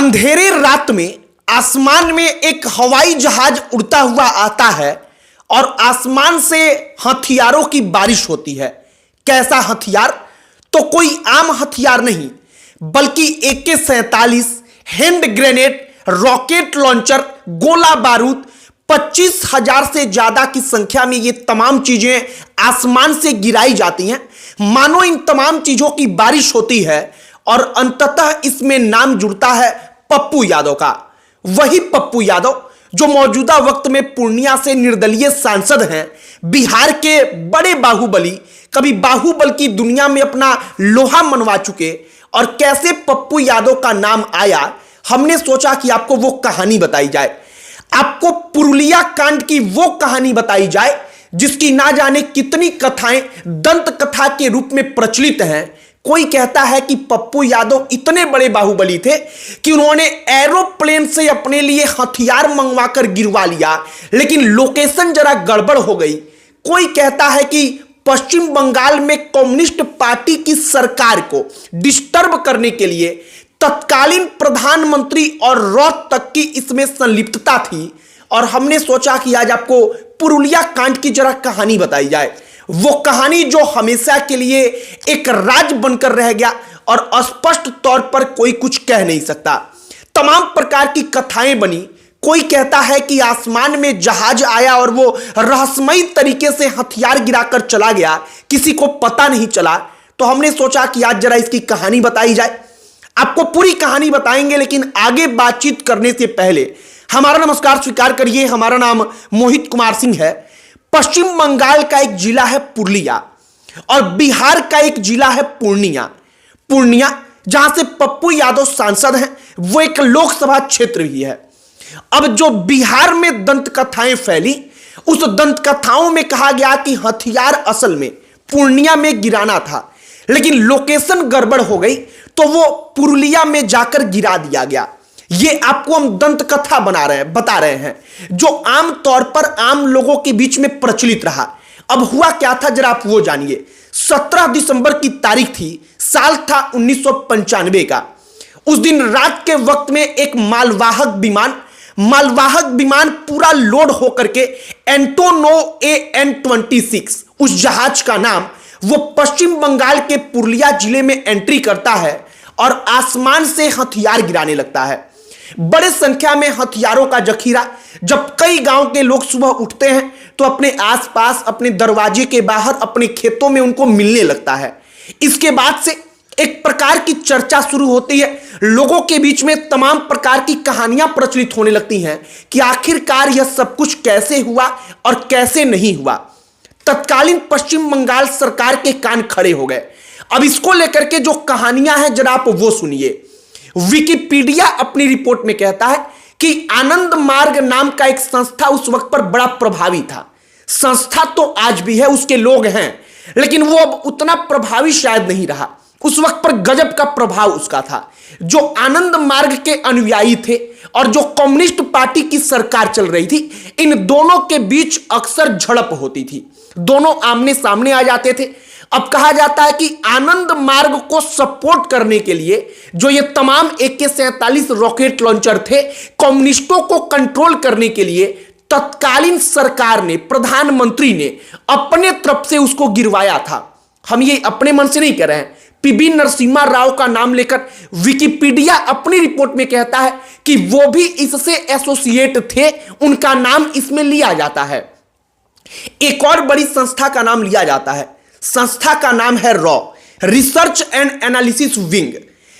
अंधेरे रात में आसमान में एक हवाई जहाज उड़ता हुआ आता है और आसमान से हथियारों की बारिश होती है। कैसा हथियार? तो कोई आम हथियार नहीं, बल्कि AK-47, hand grenade, rocket launcher, गोला बारूद, 25,000 से ज्यादा की संख्या में ये तमाम चीजें आसमान से गिराई जाती हैं। मानो इन तमाम चीजों की बारिश होती है और अंततः इसमें नाम जुड़ता है पप्पू यादव का। वही पप्पू यादव जो मौजूदा वक्त में पूर्णिया से निर्दलीय सांसद हैं, बिहार के बड़े बाहुबली, कभी बाहुबल की दुनिया में अपना लोहा मनवा चुके। और कैसे पप्पू यादव का नाम आया, हमने सोचा कि आपको वो कहानी बताई जाए, आपको पुरुलिया कांड की वो कहानी बताई जाए जिसकी ना जाने कितनी कथाएं दंत कथा के रूप में प्रचलित हैं। कोई कहता है कि पप्पू यादव इतने बड़े बाहुबली थे कि उन्होंने एरोप्लेन से अपने लिए हथियार मंगवाकर गिरवा लिया, लेकिन लोकेशन जरा गड़बड़ हो गई। कोई कहता है कि पश्चिम बंगाल में कम्युनिस्ट पार्टी की सरकार को डिस्टर्ब करने के लिए तत्कालीन प्रधानमंत्री और रॉ तक की इसमें संलिप्तता थी। और हमने सोचा कि आज आपको पुरुलिया कांड की जरा कहानी बताई जाए, वो कहानी जो हमेशा के लिए एक राज बनकर रह गया और स्पष्ट तौर पर कोई कुछ कह नहीं सकता। तमाम प्रकार की कथाएं बनी। कोई कहता है कि आसमान में जहाज आया और वो रहस्यमयी तरीके से हथियार गिराकर चला गया, किसी को पता नहीं चला। तो हमने सोचा कि आज जरा इसकी कहानी बताई जाए। आपको पूरी कहानी बताएंगे, लेकिन आगे बातचीत करने से पहले हमारा नमस्कार स्वीकार करिए। हमारा नाम मोहित कुमार सिंह है। पश्चिम बंगाल का एक जिला है पुरुलिया और बिहार का एक जिला है पूर्णिया। पूर्णिया जहां से पप्पू यादव सांसद हैं, वो एक लोकसभा क्षेत्र भी है। अब जो बिहार में दंत कथाएं फैली, उस दंत कथाओं में कहा गया कि हथियार असल में पूर्णिया में गिराना था, लेकिन लोकेशन गड़बड़ हो गई तो वो पुरुलिया में जाकर गिरा दिया गया। ये आपको हम दंत कथा बता रहे हैं, जो आम तौर पर आम लोगों के बीच में प्रचलित रहा। अब हुआ क्या था जरा आप वो जानिए। 17 दिसंबर की तारीख थी, साल था 1995 का। उस दिन रात के वक्त में एक मालवाहक विमान पूरा लोड होकर के एंटोनोव AN-26, उस जहाज का नाम, वो पश्चिम बंगाल के पुरुलिया जिले में एंट्री करता है और आसमान से हथियार गिराने लगता है। बड़े संख्या में हथियारों का जखीरा। जब कई गांव के लोग सुबह उठते हैं तो अपने आसपास, अपने दरवाजे के बाहर, अपने खेतों में उनको मिलने लगता है। इसके बाद से एक प्रकार की चर्चा शुरू होती है। लोगों के बीच में तमाम प्रकार की कहानियां प्रचलित होने लगती हैं कि आखिरकार यह सब कुछ कैसे हुआ और कैसे नहीं हुआ। तत्कालीन पश्चिम बंगाल सरकार के कान खड़े हो गए। अब इसको लेकर के जो कहानियां हैं जरा आप वो सुनिए। विकिपीडिया अपनी रिपोर्ट में कहता है कि आनंद मार्ग नाम का एक संस्था उस वक्त पर बड़ा प्रभावी था। संस्था तो आज भी है, उसके लोग हैं, लेकिन वो अब उतना प्रभावी शायद नहीं रहा। उस वक्त पर गजब का प्रभाव उसका था। जो आनंद मार्ग के अनुयायी थे और जो कम्युनिस्ट पार्टी की सरकार चल रही थी, इन दोनों के बीच अक्सर झड़प होती थी। दोनों आमने सामने आ जाते थे। अब कहा जाता है कि आनंद मार्ग को सपोर्ट करने के लिए जो ये तमाम AK-47 रॉकेट लॉन्चर थे, कम्युनिस्टों को कंट्रोल करने के लिए तत्कालीन सरकार ने, प्रधानमंत्री ने अपने तरफ से उसको गिरवाया था। हम ये अपने मन से नहीं कह रहे हैं। PV नरसिम्हा राव का नाम लेकर विकिपीडिया अपनी रिपोर्ट में कहता है कि वो भी इससे एसोसिएट थे, उनका नाम इसमें लिया जाता है। एक और बड़ी संस्था का नाम लिया जाता है। संस्था का नाम है raw, research and analysis wing.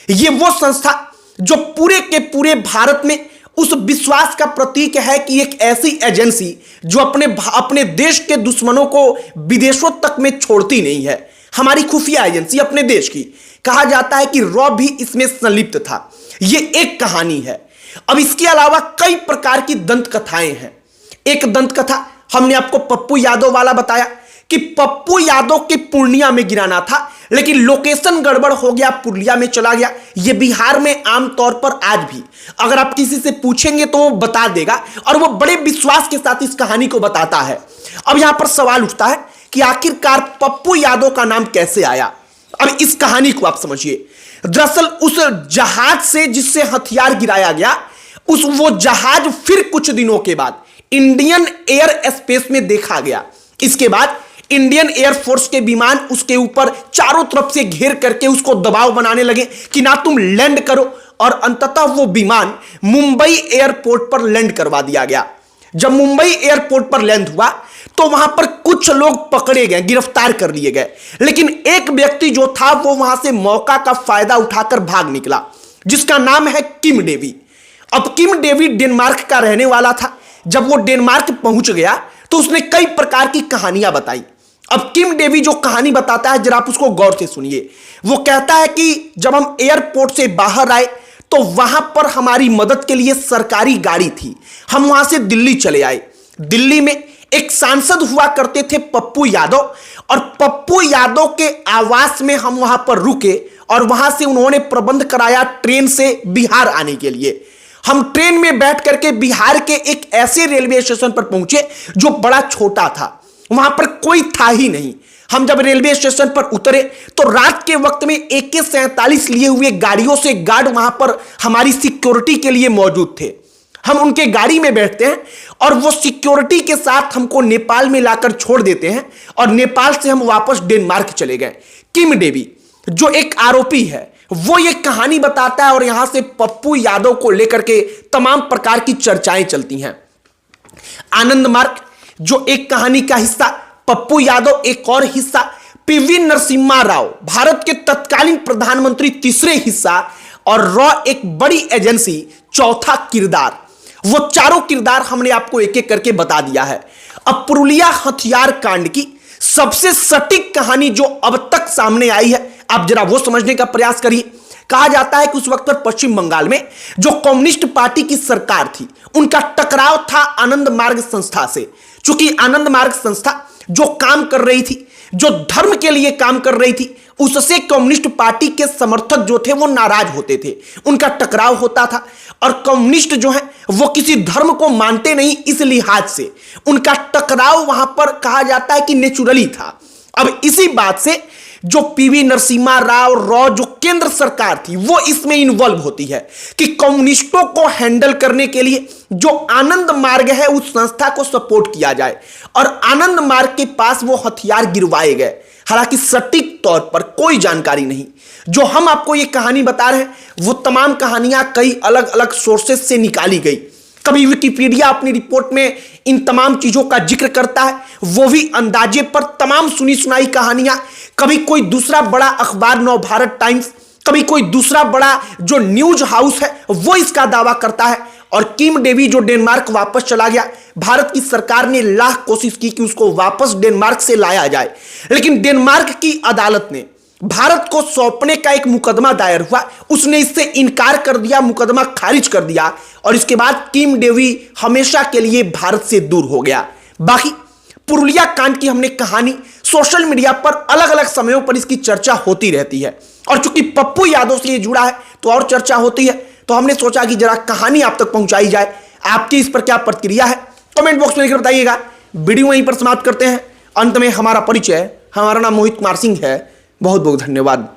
ये वो संस्था जो पूरे के पूरे भारत में उस विश्वास का प्रतीक है कि एक ऐसी एजेंसी जो अपने देश के दुश्मनों को विदेशों तक में छोड़ती नहीं है। हमारी खुफिया एजेंसी अपने देश की। कहा जाता है कि रॉ भी इसमें संलिप्त था। ये एक कहानी है। अब इसके अलावा कई प्रकार की दंत कथाएं हैं। एक दंत कथा हमने आपको पप्पू यादव वाला बताया कि पप्पू यादव के पूर्णिया में गिराना था, लेकिन लोकेशन गड़बड़ हो गया, पुरुलिया में चला गया। यह बिहार में आमतौर पर आज भी अगर आप किसी से पूछेंगे तो वो बता देगा और वो बड़े विश्वास के साथ इस कहानी को बताता है। अब यहां पर सवाल उठता है कि आखिरकार पप्पू यादव का नाम कैसे आया। अब इस कहानी को आप समझिए। दरअसल उस जहाज से जिससे हथियार गिराया गया, वो जहाज फिर कुछ दिनों के बाद इंडियन एयर स्पेस में देखा गया। इसके बाद इंडियन एयरफोर्स के विमान उसके ऊपर चारों तरफ से घेर करके उसको दबाव बनाने लगे कि ना तुम लैंड करो, और अंततः वो विमान मुंबई एयरपोर्ट पर लैंड करवा दिया गया। जब मुंबई एयरपोर्ट पर लैंड हुआ तो वहां पर कुछ लोग पकड़े गए, गिरफ्तार कर लिए गए, लेकिन एक व्यक्ति जो था वो वहां से मौका का फायदा उठाकर भाग निकला, जिसका नाम है किम डेवी। अब किम डेवी डेनमार्क का रहने वाला था। जब वो डेनमार्क पहुंच गया तो उसने कई प्रकार की कहानियां बताई। अब किम डेवी जो कहानी बताता है, जरा आप उसको गौर से सुनिए। वो कहता है कि जब हम एयरपोर्ट से बाहर आए तो वहां पर हमारी मदद के लिए सरकारी गाड़ी थी। हम वहां से दिल्ली चले आए। दिल्ली में एक सांसद हुआ करते थे पप्पू यादव, और पप्पू यादव के आवास में हम वहां पर रुके, और वहां से उन्होंने प्रबंध कराया ट्रेन से बिहार आने के लिए। हम ट्रेन में बैठ करके बिहार के एक ऐसे रेलवे स्टेशन पर पहुंचे जो बड़ा छोटा था, वहां पर कोई था ही नहीं। हम जब रेलवे स्टेशन पर उतरे तो रात के वक्त में AK-47 लिए हुए गाड़ियों से गार्ड वहां पर हमारी सिक्योरिटी के लिए मौजूद थे। हम उनके गाड़ी में बैठते हैं और वो सिक्योरिटी के साथ हमको नेपाल में लाकर छोड़ देते हैं, और नेपाल से हम वापस डेनमार्क चले गए। किम डेवी जो एक आरोपी है वो ये कहानी बताता है, और यहां से पप्पू यादव को लेकर के तमाम प्रकार की चर्चाएं चलती हैं। आनंद मार्ग जो एक कहानी का हिस्सा, पप्पू यादव एक और हिस्सा, PV नरसिम्हा राव भारत के तत्कालीन प्रधानमंत्री तीसरे हिस्सा, और रॉ एक बड़ी एजेंसी चौथा किरदार। वो चारों किरदार हमने आपको एक एक करके बता दिया है। अब पुरुलिया हथियार कांड की सबसे सटीक कहानी जो अब तक सामने आई है, आप जरा वो समझने का प्रयास करिए। कहा जाता है कि उस वक्त पर पश्चिम बंगाल में जो कम्युनिस्ट पार्टी की सरकार थी, उनका टकराव था आनंद मार्ग संस्था से। चूंकि आनंद मार्ग संस्था जो काम कर रही थी, जो धर्म के लिए काम कर रही थी, उससे कम्युनिस्ट पार्टी के समर्थक जो थे वो नाराज होते थे, उनका टकराव होता था। और कम्युनिस्ट जो है वो किसी धर्म को मानते नहीं, इस लिहाज से उनका टकराव वहां पर कहा जाता है कि नेचुरली था। अब इसी बात से जो PV नरसिम्हा राव रॉ जो केंद्र सरकार थी वो इसमें इन्वॉल्व होती है कि कम्युनिस्टों को हैंडल करने के लिए जो आनंद मार्ग है उस संस्था को सपोर्ट किया जाए, और आनंद मार्ग के पास वो हथियार गिरवाए गए। हालांकि सटीक तौर पर कोई जानकारी नहीं। जो हम आपको ये कहानी बता रहे हैं वो तमाम कहानियां कई अलग अलग सोर्सेस से निकाली गई। कभी विकिपीडिया अपनी रिपोर्ट में इन तमाम चीजों का जिक्र करता है, वो भी अंदाजे पर तमाम सुनी सुनाई कहानियां। कभी कोई दूसरा बड़ा अखबार नवभारत टाइम्स, कभी कोई दूसरा बड़ा जो न्यूज हाउस है वो इसका दावा करता है। और किम डेवी जो डेनमार्क वापस चला गया, भारत की सरकार ने लाख कोशिश की कि उसको वापस डेनमार्क से लाया जाए, लेकिन डेनमार्क की अदालत ने भारत को सौंपने का एक मुकदमा दायर हुआ, उसने इससे इनकार कर दिया, मुकदमा खारिज कर दिया, और इसके बाद किम डेवी हमेशा के लिए भारत से दूर हो गया। बाकी पुरुलिया कांड की हमने कहानी सोशल मीडिया पर अलग अलग समयों पर इसकी चर्चा होती रहती है, और चूंकि पप्पू यादव से ये जुड़ा है तो और चर्चा होती है, तो हमने सोचा कि जरा कहानी आप तक पहुंचाई जाए। आपकी इस पर क्या प्रतिक्रिया है कमेंट बॉक्स में लिखकर बताइएगा। वीडियो वहीं पर समाप्त करते हैं। अंत में हमारा परिचय, हमारा नाम मोहित कुमार सिंह है। बहुत बहुत धन्यवाद।